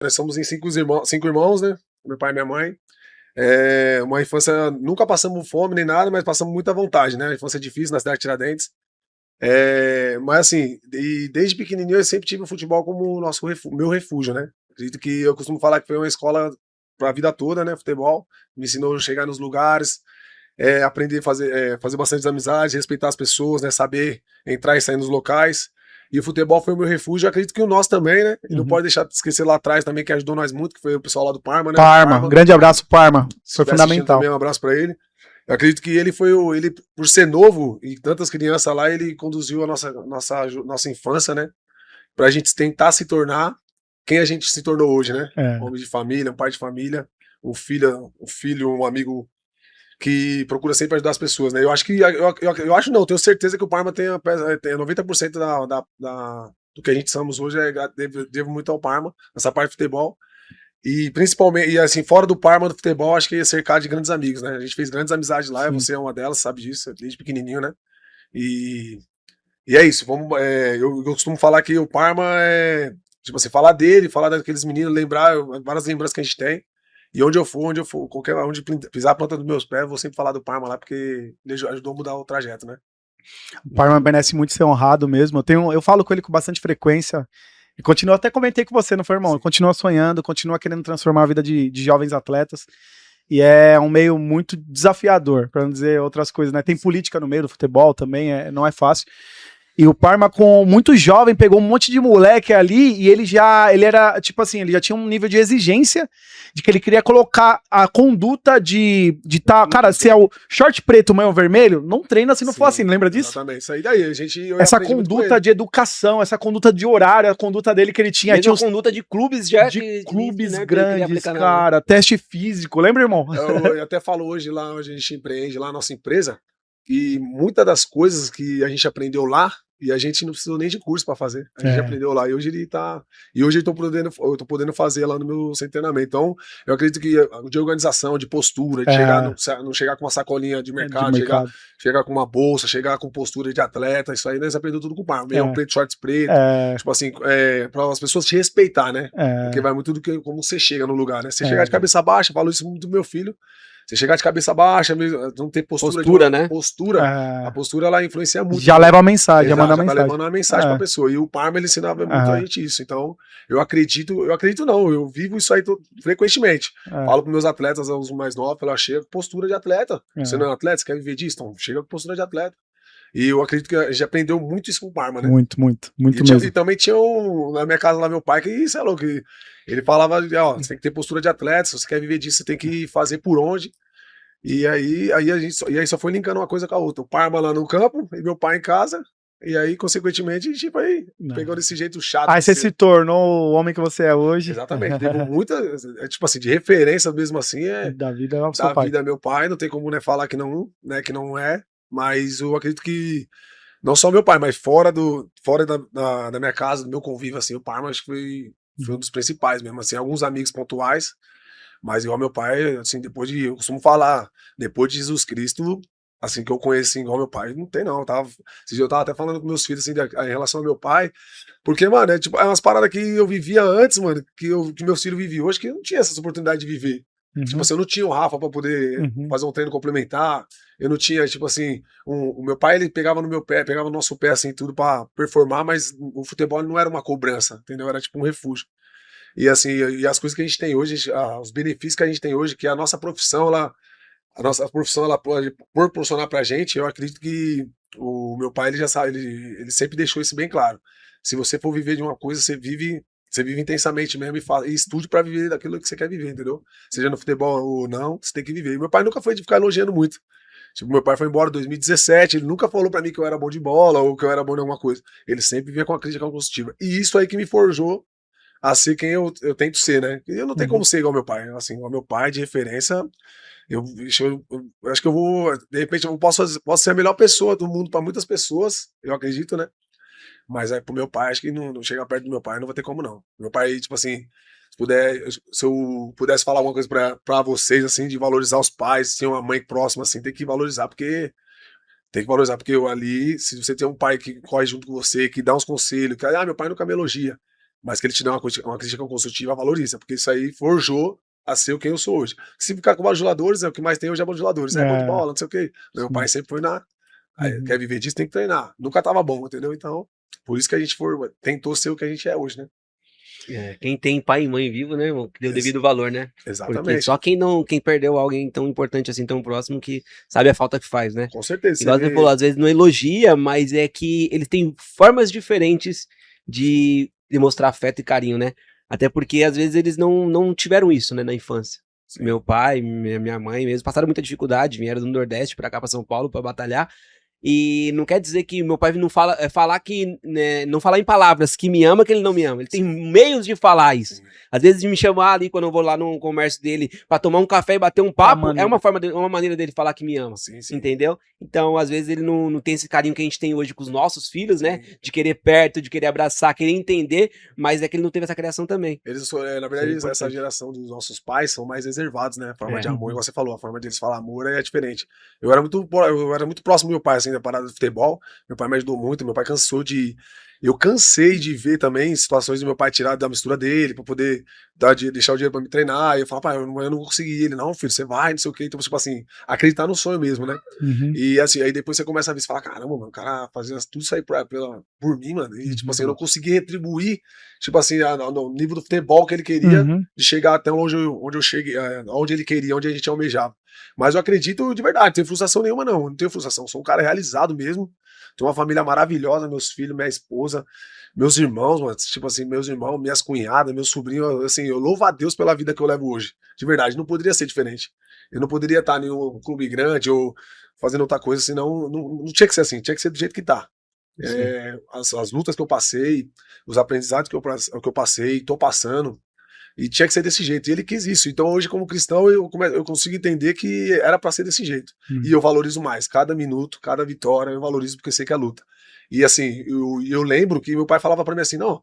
Nós somos em cinco irmãos, né? Meu pai e minha mãe. Uma infância, nunca passamos fome nem nada, mas passamos muita vontade, né? Infância difícil na cidade de Tiradentes. Mas assim, desde pequenininho eu sempre tive o futebol como meu refúgio, né? Acredito que eu costumo falar que foi uma escola para a vida toda, né? Futebol me ensinou a chegar nos lugares, aprender a fazer bastante amizades, respeitar as pessoas, né? Saber entrar e sair nos locais. E o futebol foi o meu refúgio, eu acredito que o nosso também, né? E não Uhum. pode deixar de esquecer lá atrás também, que ajudou nós muito, que foi o pessoal lá do Parma, né? O Parma, um Parma, grande abraço, Parma. se Foi estiver assistindo fundamental. também, um abraço para ele. Eu acredito que ele ele, por ser novo e tantas crianças lá, ele conduziu a nossa infância, né? Pra gente tentar se tornar quem a gente se tornou hoje, né? É. Homem de família, um pai de família, um filho, um amigo que procura sempre ajudar as pessoas, né? Eu acho que, eu acho não, tenho certeza que o Parma tem 90% do que a gente somos hoje, devo muito ao Parma, nessa parte de futebol. E principalmente, e assim, fora do Parma do futebol, acho que é cercado de grandes amigos, né? A gente fez grandes amizades lá, e Sim. você é uma delas, sabe disso, desde pequenininho, né? E, e é isso, eu costumo falar que o Parma tipo assim, falar dele, falar daqueles meninos, lembrar várias lembranças que a gente tem. E onde eu for, onde pisar a planta dos meus pés, eu vou sempre falar do Parma lá, porque ele ajudou a mudar o trajeto, né? O Parma merece muito ser honrado mesmo. Eu falo com ele com bastante frequência. E continuo, até comentei com você, não foi, irmão? Sim. Continua sonhando, continua querendo transformar a vida de jovens atletas. E é um meio muito desafiador, para não dizer outras coisas, né? Tem política no meio do futebol também, não é fácil. E o Parma, com muito jovem, pegou um monte de moleque ali e ele era, tipo assim, ele já tinha um nível de exigência de que ele queria colocar a conduta de tá, cara, se é o short preto, maior vermelho, não treina se não for assim, lembra disso? Exatamente, isso aí daí, eu Essa aprendi muito com conduta ele. de educação, essa conduta de horário, a conduta dele que ele tinha. Mesmo Tinha a os conduta de clubes já de clubes né, que ele queria grandes, aplicar cara, teste físico, lembra, irmão? Eu até falo hoje lá onde a gente empreende, lá na nossa empresa, e muitas das coisas que a gente aprendeu lá, e a gente não precisou nem de curso para fazer. A gente aprendeu lá. E hoje eu tô podendo fazer lá no meu centro de treinamento. Então, eu acredito que de organização, de postura, de não chegar com uma sacolinha de De mercado, mercado. chegar com uma bolsa, chegar com postura de atleta, isso aí nós aprendemos tudo com o Parma. Meio preto, shorts preto. Tipo assim, para as pessoas te respeitar, né? Porque vai muito do que como você chega no lugar, né? Você chegar de cabeça baixa, falo isso muito do meu filho. Você chegar de cabeça baixa, não ter Postura, né? A postura ela influencia muito. Já leva a mensagem, já Exato, manda a já tá mensagem. levando uma mensagem pra pessoa. E o Parma ele ensinava muito a gente isso. Então, eu acredito não, eu vivo isso aí frequentemente. Falo pros meos atletas, os mais novos, eu chego com postura de atleta. Você não é um atleta, você quer viver disso? Então, chega com postura de atleta. E eu acredito que a gente aprendeu muito isso com o Parma, né? Muito E mesmo. também tinha na minha casa lá, meu pai, que isso é louco. Ele falava, ó, você tem que ter postura de atleta, se você quer viver disso, você tem que fazer por onde. E aí só foi linkando uma coisa com a outra. O Parma lá no campo e meu pai em casa. E aí, consequentemente, tipo, aí pegou desse jeito chato. Aí você se tornou o homem que você é hoje. Exatamente. Devo muita, tipo assim, de referência mesmo assim, Da vida ao seu da pai. vida meu pai. Não tem como, né, falar que não é. Mas eu acredito que não só meu pai, mas fora da minha casa, do meu convívio, assim, o Parma acho que foi um dos principais mesmo, assim, alguns amigos pontuais. Mas igual meu pai, assim, eu costumo falar, depois de Jesus Cristo, assim, que eu conheci igual meu pai, não tem não. Esse dia eu tava até falando com meus filhos, assim, em relação ao meu pai, porque, mano, é umas paradas que eu vivia antes, mano, que meus filhos vivem hoje, que eu não tinha essa oportunidade de viver. Tipo assim, eu não tinha o Rafa pra poder fazer um treino complementar, eu não tinha, tipo assim, o meu pai, ele pegava no meu pé, pegava no nosso pé, assim, tudo pra performar, mas o futebol não era uma cobrança, entendeu? Era tipo um refúgio. E assim, e as coisas que a gente tem hoje, os benefícios que a gente tem hoje, que a nossa profissão ela pode proporcionar pra gente, eu acredito que o meu pai ele já sabe, ele sempre deixou isso bem claro. Se você for viver de uma coisa, você vive intensamente mesmo e estude pra viver daquilo que você quer viver, entendeu? Seja no futebol ou não, você tem que viver. E meu pai nunca foi de ficar elogiando muito. Tipo, meu pai foi embora em 2017, ele nunca falou pra mim que eu era bom de bola ou que eu era bom em alguma coisa. Ele sempre vinha com a crítica construtiva. E isso aí que me forjou a ser quem eu tento ser, né? Eu não tenho como ser igual meu pai. Assim, igual meu pai, de referência, eu acho que eu vou. De repente, posso ser a melhor pessoa do mundo para muitas pessoas, eu acredito, né? Mas pro meu pai, acho que não chegar perto do meu pai, não vai ter como não. Meu pai, tipo assim, se eu pudesse falar alguma coisa pra vocês, assim, de valorizar os pais, se tem uma mãe próxima, assim, tem que valorizar, porque. Tem que valorizar, porque se você tem um pai que corre junto com você, que dá uns conselhos, meu pai nunca me elogia. mas que ele te dê uma crítica construtiva, valoriza, porque isso aí forjou a ser quem eu sou hoje. Se ficar com bajuladores, o que mais tem hoje é bajuladores, é bom de bola, não sei o quê. Meu pai sempre foi quer viver disso, tem que treinar. Nunca tava bom, entendeu? Então, por isso que a gente tentou ser o que a gente é hoje, né? Quem tem pai e mãe vivo, né, irmão, que deu devido valor, né? Exatamente. Porque só quem perdeu alguém tão importante assim, tão próximo, que sabe a falta que faz, né? Com certeza. Igual você falou, às vezes não elogia, mas é que eles têm formas diferentes de demonstrar afeto e carinho, né? Até porque às vezes eles não tiveram isso, né, na infância. Sim. Meu pai, minha mãe mesmo passaram muita dificuldade, vieram do Nordeste pra cá, pra São Paulo, pra batalhar. E não quer dizer que meu pai não fala, falar que, né, não falar em palavras que me ama, que ele não me ama. Ele tem meios de falar isso. Às vezes de me chamar ali quando eu vou lá no comércio dele pra tomar um café e bater um papo, é uma maneira dele falar que me ama. Sim. Entendeu? Então, às vezes ele não tem esse carinho que a gente tem hoje com os nossos filhos, né? De querer perto, de querer abraçar, querer entender, mas é que ele não teve essa criação também. Eles, na verdade, essa geração dos nossos pais são mais reservados, né? A forma de amor, igual você falou, a forma deles falar amor é diferente. Eu era muito próximo do meu pai, assim, da parada do futebol. Meu pai me ajudou muito, meu pai eu cansei de ver também situações do meu pai tirar da mistura dele, pra poder deixar o dinheiro pra me treinar. E eu falava, pai, eu não consegui. Ele, não, filho, você vai, não sei o quê. Então, tipo assim, acreditar no sonho mesmo, né? E assim, aí depois você começa a ver, você fala, caramba, mano, o cara fazia tudo isso aí por mim, mano. E, tipo assim, eu não consegui retribuir, tipo assim, no nível do futebol que ele queria, de chegar até onde eu cheguei, onde ele queria, onde a gente almejava. Mas eu acredito de verdade, não tenho frustração nenhuma, não. Não tenho frustração, sou um cara realizado mesmo. Tenho uma família maravilhosa, meus filhos, minha esposa, meus irmãos, mano, tipo assim, meus irmãos, minhas cunhadas, meus sobrinhos, assim, eu louvo a Deus pela vida que eu levo hoje. De verdade, não poderia ser diferente. Eu não poderia estar em um clube grande ou fazendo outra coisa, senão não tinha que ser assim, tinha que ser do jeito que tá. As lutas que eu passei, os aprendizados que eu passei, tô passando, e tinha que ser desse jeito, e ele quis isso. Então hoje, como cristão, eu consigo entender que era pra ser desse jeito. E eu valorizo mais, cada minuto, cada vitória, eu valorizo porque eu sei que é luta. E assim, eu lembro que meu pai falava pra mim assim, não,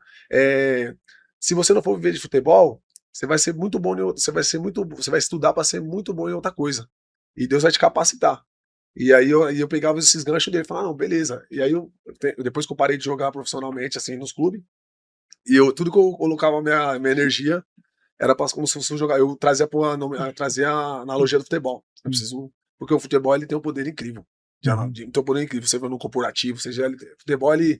se você não for viver de futebol, você vai ser muito bom, você vai estudar pra ser muito bom em outra coisa. E Deus vai te capacitar. E aí eu pegava esses ganchos dele e falava, não, beleza. E aí depois que eu parei de jogar profissionalmente, assim, nos clubes, e tudo que eu colocava minha energia, era como se fosse um jogar. Eu trazia a analogia do futebol. Eu preciso, porque o futebol ele tem um poder incrível. Tem um poder incrível. Você vê no corporativo, seja futebol, ele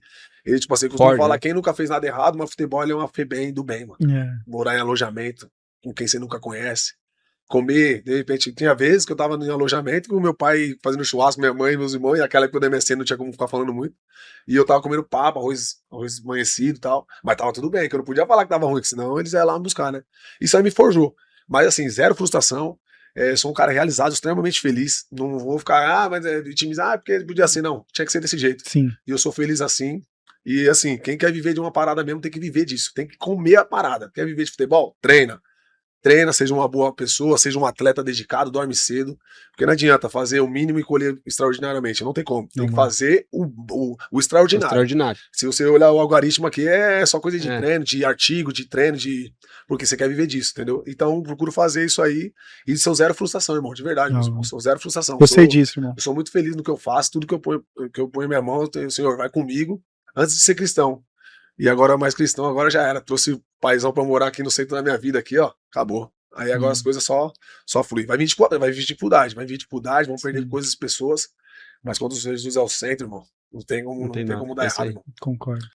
tipo assim, costuma falar, quem nunca fez nada errado, mas futebol ele é uma FEBEM do bem, mano. Morar em alojamento com quem você nunca conhece. Comer, de repente, tinha vezes que eu tava em alojamento com meu pai fazendo churrasco, minha mãe, meus irmãos, e aquela época do MSN não tinha como ficar falando muito. E eu tava comendo papo, arroz amanhecido e tal. Mas tava tudo bem, que eu não podia falar que tava ruim, senão eles iam lá me buscar, né? Isso aí me forjou. Mas assim, zero frustração. Sou um cara realizado, extremamente feliz. Não vou ficar, mas times, porque podia ser, não. Tinha que ser desse jeito. Sim. E eu sou feliz assim. E assim, quem quer viver de uma parada mesmo tem que viver disso. Tem que comer a parada. Quer viver de futebol? Treina. Treina, seja uma boa pessoa, seja um atleta dedicado, dorme cedo, porque não adianta fazer o mínimo e colher extraordinariamente, não tem como, tem que fazer o extraordinário. Se você olhar o algoritmo aqui, é só coisa de treino, de artigo, de treino, porque você quer viver disso, entendeu? Então procuro fazer isso aí, e sou zero frustração, irmão, de verdade, irmão, sou zero frustração. Eu sei disso, irmão. Eu sou muito feliz no que eu faço, tudo que eu ponho em minha mão, o Senhor vai comigo, antes de ser cristão. E agora mais cristão, agora já era. Trouxe o paizão pra morar aqui no centro da minha vida, aqui, ó. Acabou. Aí agora as coisas só fluem. Vai vir dificuldade, vão perder coisas e pessoas. Mas quando Jesus é o centro, irmão, não tem como dar errado, irmão. Concordo.